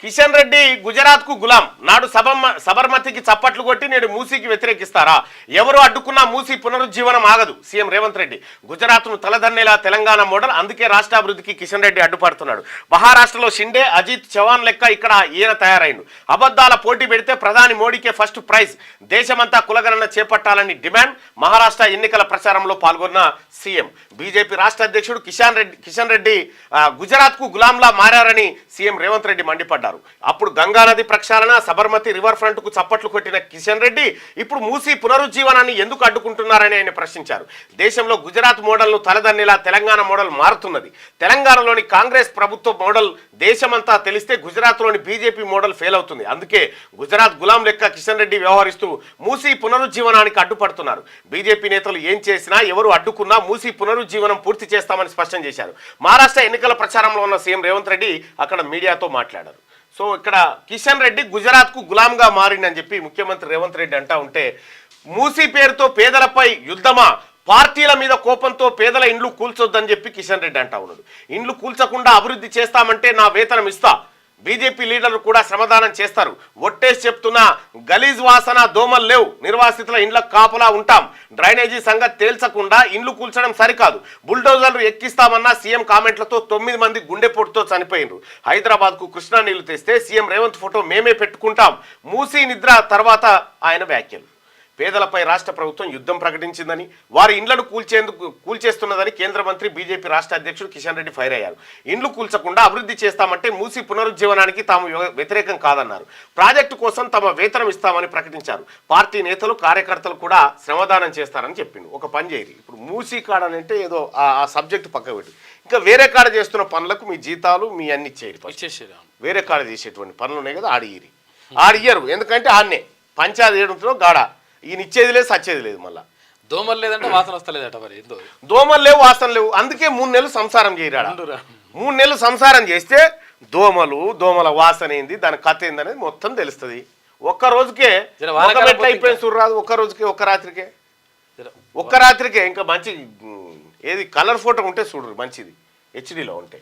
కిషన్ రెడ్డి గుజరాత్ కు గులాం నాడు సబర్మతికి చప్పట్లు కొట్టి నేడు మూసీకి వ్యతిరేకిస్తారా? ఎవరు అడ్డుకున్నా మూసీ పునరుజ్జీవనం ఆగదు. సీఎం రేవంత్ రెడ్డి గుజరాత్ ను తలదన్నేలా తెలంగాణ మోడల్, అందుకే రాష్ట్ర అభివృద్ధికి కిషన్ రెడ్డి అడ్డుపడుతున్నాడు. మహారాష్ట్రలో షిండే, అజిత్ చవాన్ లెక్క ఇక్కడ ఈయన తయారైండు. అబద్ధాల పోటీ పెడితే ప్రధాని మోడీకే ఫస్ట్ ప్రైజ్. దేశమంతా కులగణన చేపట్టాలని డిమాండ్. మహారాష్ట్ర ఎన్నికల ప్రచారంలో పాల్గొన్న సీఎం. బీజేపీ రాష్ట్ర అధ్యక్షుడు కిషన్ రెడ్డి గుజరాత్ కు గులాంలా మారారని సీఎం రేవంత్ రెడ్డి మండిపడ్డారు. అప్పుడు గంగానది ప్రక్షాళన, సబర్మతి రివర్ ఫ్రంట్ కు చప్పట్లు కొట్టిన కిషన్ రెడ్డి ఇప్పుడు మూసీ పునరుజ్జీవనాన్ని ఎందుకు అడ్డుకుంటున్నారని ఆయన ప్రశ్నించారు. దేశంలో గుజరాత్ మోడల్ ను తలదన్నేలా తెలంగాణ మోడల్ మారుతున్నది. తెలంగాణలోని కాంగ్రెస్ ప్రభుత్వ మోడల్ దేశమంతా తెలిస్తే గుజరాత్ లోని బీజేపీ మోడల్ ఫెయిల్ అవుతుంది. అందుకే గుజరాత్ గులాం లెక్క కిషన్ రెడ్డి వ్యవహరిస్తూ మూసీ పునరుజ్జీవనానికి అడ్డుపడుతున్నారు. బీజేపీ నేతలు ఏం చేసినా, ఎవరు అడ్డుకున్నా మూసీ పునరుజ్జీవనం పూర్తి చేస్తామని స్పష్టం చేశారు. మహారాష్ట్ర ఎన్నికల ప్రచారంలో ఉన్న సీఎం రేవంత్ రెడ్డి అక్కడ మీడియాతో మాట్లాడారు. సో ఇక్కడ కిషన్ రెడ్డి గుజరాత్ కు గులాంగా మారిందని చెప్పి ముఖ్యమంత్రి రేవంత్ రెడ్డి అంటా ఉంటే, మూసీ పేరుతో పేదలపై యుద్ధమా, పార్టీల మీద కోపంతో పేదల ఇండ్లు కూల్చొద్దని చెప్పి కిషన్ రెడ్డి అంటా ఉన్నాడు. ఇండ్లు కూల్చకుండా అభివృద్ధి చేస్తామంటే నా వేతనం ఇస్తా. బీజేపీ లీడర్లు కూడా శ్రమదానం చేస్తారు. ఒట్టేసి చెప్తున్నా, గలీజ్ వాసన దోమలు లేవు. నిర్వాసితుల ఇండ్ల కాపలా ఉంటాం. డ్రైనేజీ సంగతి తేల్చకుండా ఇండ్లు కూల్చడం సరికాదు. బుల్డోజర్లు ఎక్కిస్తామన్న సీఎం కామెంట్లతో 9 మంది గుండెపోటుతో చనిపోయినరు. హైదరాబాద్ కు కృష్ణా నీళ్లు తెస్తే సీఎం రేవంత్ ఫోటో మేమే పెట్టుకుంటాం. మూసీ నిద్ర తర్వాత ఆయన వ్యాఖ్యలు. పేదలపై రాష్ట్ర ప్రభుత్వం యుద్ధం ప్రకటించిందని, వారి ఇండ్లను కూల్చేస్తున్నదని కేంద్ర మంత్రి బీజేపీ రాష్ట్ర అధ్యక్షుడు కిషన్ రెడ్డి ఫైర్ అయ్యారు. ఇండ్లు కూల్చకుండా అభివృద్ధి చేస్తామంటే మూసీ పునరుజ్జీవనానికి తాము వ్యతిరేకం కాదన్నారు. ప్రాజెక్టు కోసం తమ వేతనం ఇస్తామని ప్రకటించారు. పార్టీ నేతలు, కార్యకర్తలు కూడా శ్రమదానం చేస్తారని చెప్పిండు. ఒక పని చేయరు, ఇప్పుడు మూసీ కాడ అంటే ఏదో ఆ సబ్జెక్టు పక్క పెట్టి ఇంకా వేరే కాడ చేస్తున్న పనులకు మీ జీతాలు మీ అన్ని ఇచ్చేయరు. వేరే కాడ చేసేటువంటి పనులు ఉన్నాయి కదా, ఆడియ్యరు. ఎందుకంటే ఆడనే పంచాయతీ ఏడుంటుందో గాడ ఈయన ఇచ్చేది లేదు, సచ్చేది లేదు. మళ్ళీ దోమలు లేదంటే వాసన వస్తలేదట. మరి దోమలు లేవు, వాసన లేవు. అందుకే 3 నెలలు సంసారం చేయరాడు. 3 నెలలు సంసారం చేస్తే దోమల వాసన ఏంది, దాని కథ ఏంది అనేది మొత్తం తెలుస్తుంది. ఒక్క రోజుకే ఎట్లా అయిపోయింది చూడరాదు. ఒక్క రాత్రికే ఇంకా మంచి ఏది కలర్ ఫోటో ఉంటే చూడరు, మంచిది హెచ్డీలో ఉంటే.